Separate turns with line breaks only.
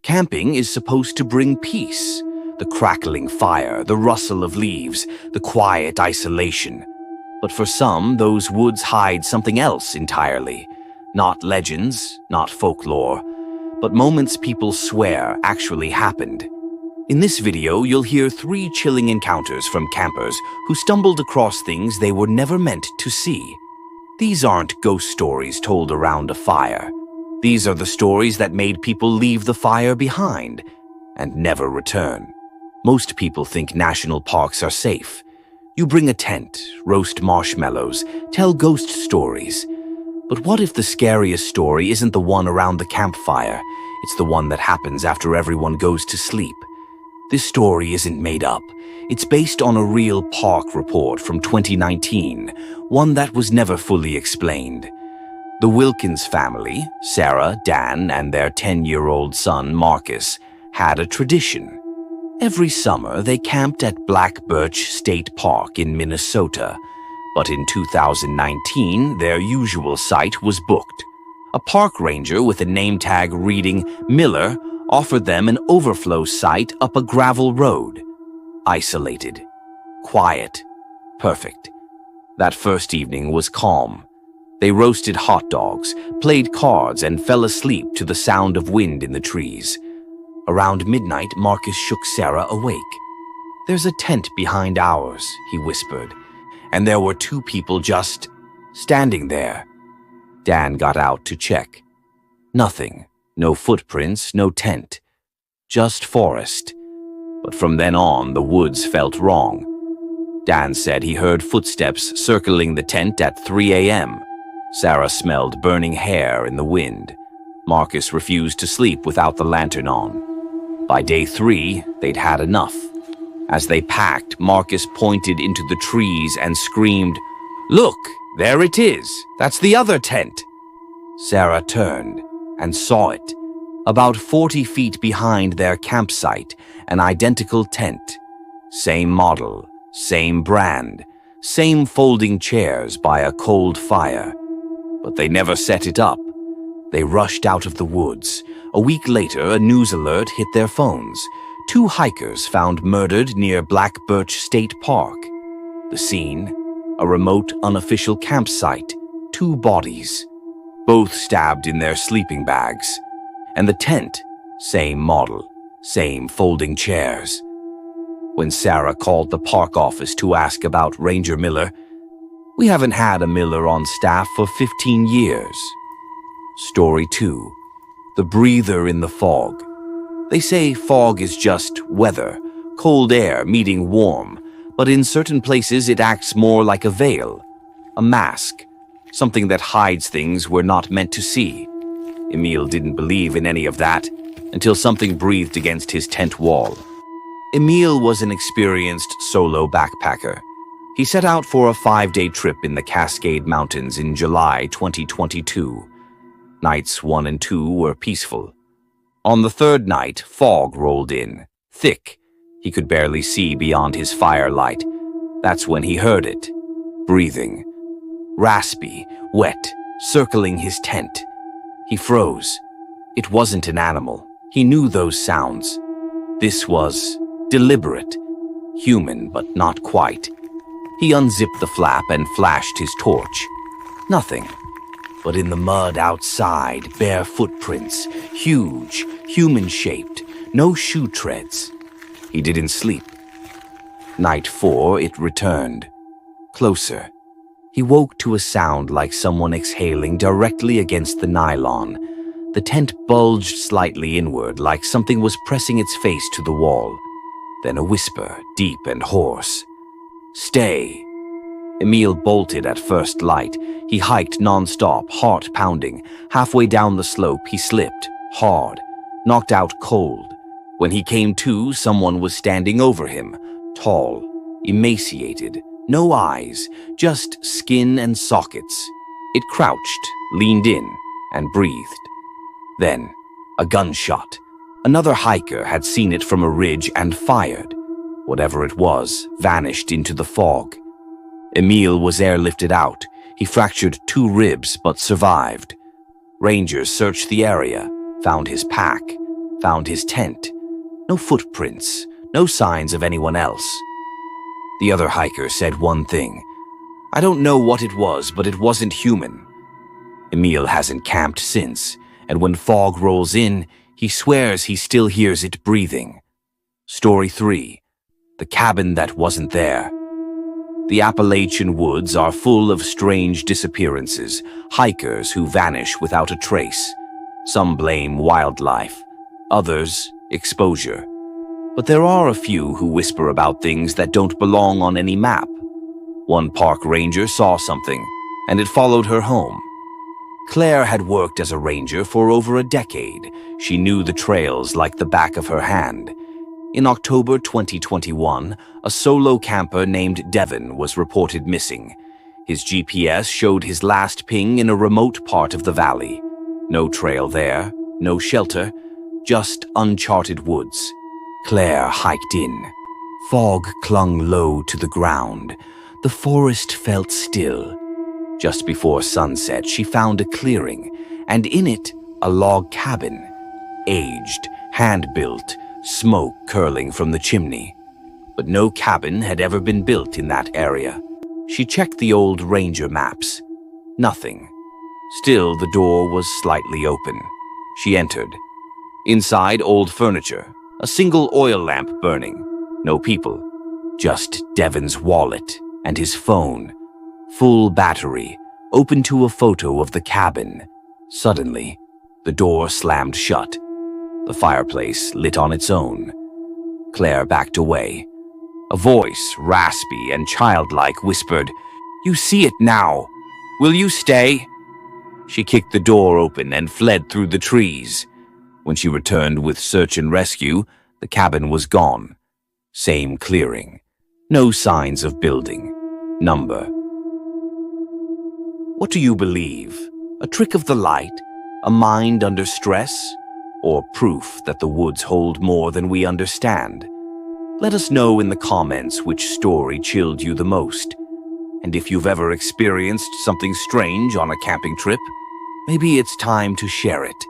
Camping is supposed to bring peace. The crackling fire, the rustle of leaves, the quiet isolation. But for some, those woods hide something else entirely. Not legends, not folklore, but moments people swear actually happened. In this video, you'll hear 3 chilling encounters from campers who stumbled across things they were never meant to see. These aren't ghost stories told around a fire. These are the stories that made people leave the fire behind and never return. Most people think national parks are safe. You bring a tent, roast marshmallows, tell ghost stories. But what if the scariest story isn't the one around the campfire? It's the one that happens after everyone goes to sleep. This story isn't made up. It's based on a real park report from 2019, one that was never fully explained. The Wilkins family, Sarah, Dan, and their 10-year-old son, Marcus, had a tradition. Every summer, they camped at Black Birch State Park in Minnesota. But in 2019, their usual site was booked. A park ranger with a name tag reading Miller offered them an overflow site up a gravel road. Isolated, quiet, perfect. That first evening was calm. They roasted hot dogs, played cards, and fell asleep to the sound of wind in the trees. Around midnight, Marcus shook Sarah awake. "There's a tent behind ours," he whispered, and there were 2 people just standing there. Dan got out to check. Nothing. No footprints, no tent. Just forest. But from then on, the woods felt wrong. Dan said he heard footsteps circling the tent at 3 a.m. Sarah smelled burning hair in the wind. Marcus refused to sleep without the lantern on. By day 3, they'd had enough. As they packed, Marcus pointed into the trees and screamed, "Look, there it is. That's the other tent." Sarah turned and saw it. About 40 feet behind their campsite, an identical tent. Same model, same brand, same folding chairs by a cold fire. But they never set it up. They rushed out of the woods. A week later, a news alert hit their phones. 2 hikers found murdered near Black Birch State Park. The scene, a remote, unofficial campsite. 2 bodies, both stabbed in their sleeping bags. And the tent, same model, same folding chairs. When Sarah called the park office to ask about Ranger Miller, "We haven't had a Miller on staff for 15 years. Story 2. The breather in the fog. They say fog is just weather, cold air meeting warm, but in certain places it acts more like a veil, a mask, something that hides things we're not meant to see. Emil didn't believe in any of that until something breathed against his tent wall. Emil was an experienced solo backpacker. He set out for a 5-day trip in the Cascade Mountains in July 2022. Nights 1 and 2 were peaceful. On the 3rd night, fog rolled in, thick. He could barely see beyond his firelight. That's when he heard it. Breathing. Raspy, wet, circling his tent. He froze. It wasn't an animal. He knew those sounds. This was deliberate. Human, but not quite. He unzipped the flap and flashed his torch. Nothing. But in the mud outside, bare footprints, huge, human-shaped, no shoe treads. He didn't sleep. Night 4, it returned. Closer. He woke to a sound like someone exhaling directly against the nylon. The tent bulged slightly inward, like something was pressing its face to the wall. Then a whisper, deep and hoarse. "Stay." Emil bolted at first light. He hiked non-stop, heart pounding. Halfway down the slope, he slipped, hard, knocked out cold. When he came to, someone was standing over him, tall, emaciated, no eyes, just skin and sockets. It crouched, leaned in, and breathed. Then, a gunshot. Another hiker had seen it from a ridge and fired. Whatever it was, vanished into the fog. Emil was airlifted out. He fractured 2 ribs but survived. Rangers searched the area, found his pack, found his tent. No footprints, no signs of anyone else. The other hiker said one thing. I don't know what it was, but it wasn't human. Emil hasn't camped since, and when fog rolls in, he swears he still hears it breathing. Story 3. The cabin that wasn't there. The Appalachian woods are full of strange disappearances, hikers who vanish without a trace. Some blame wildlife, others exposure. But there are a few who whisper about things that don't belong on any map. One park ranger saw something, and it followed her home. Claire had worked as a ranger for over a decade. She knew the trails like the back of her hand. In October 2021, a solo camper named Devon was reported missing. His GPS showed his last ping in a remote part of the valley. No trail there, no shelter, just uncharted woods. Claire hiked in. Fog clung low to the ground. The forest felt still. Just before sunset, she found a clearing, and in it, a log cabin. Aged, hand-built, smoke curling from the chimney. But no cabin had ever been built in that area. She checked the old ranger maps. Nothing. Still, the door was slightly open. She entered. Inside, old furniture. A single oil lamp burning. No people. Just Devon's wallet and his phone. Full battery, open to a photo of the cabin. Suddenly, the door slammed shut. The fireplace lit on its own. Claire backed away. A voice, raspy and childlike, whispered, "You see it now. Will you stay?" She kicked the door open and fled through the trees. When she returned with search and rescue, the cabin was gone. Same clearing. No signs of building. Number. What do you believe? A trick of the light? A mind under stress? Or proof that the woods hold more than we understand? Let us know in the comments which story chilled you the most. And if you've ever experienced something strange on a camping trip, maybe it's time to share it.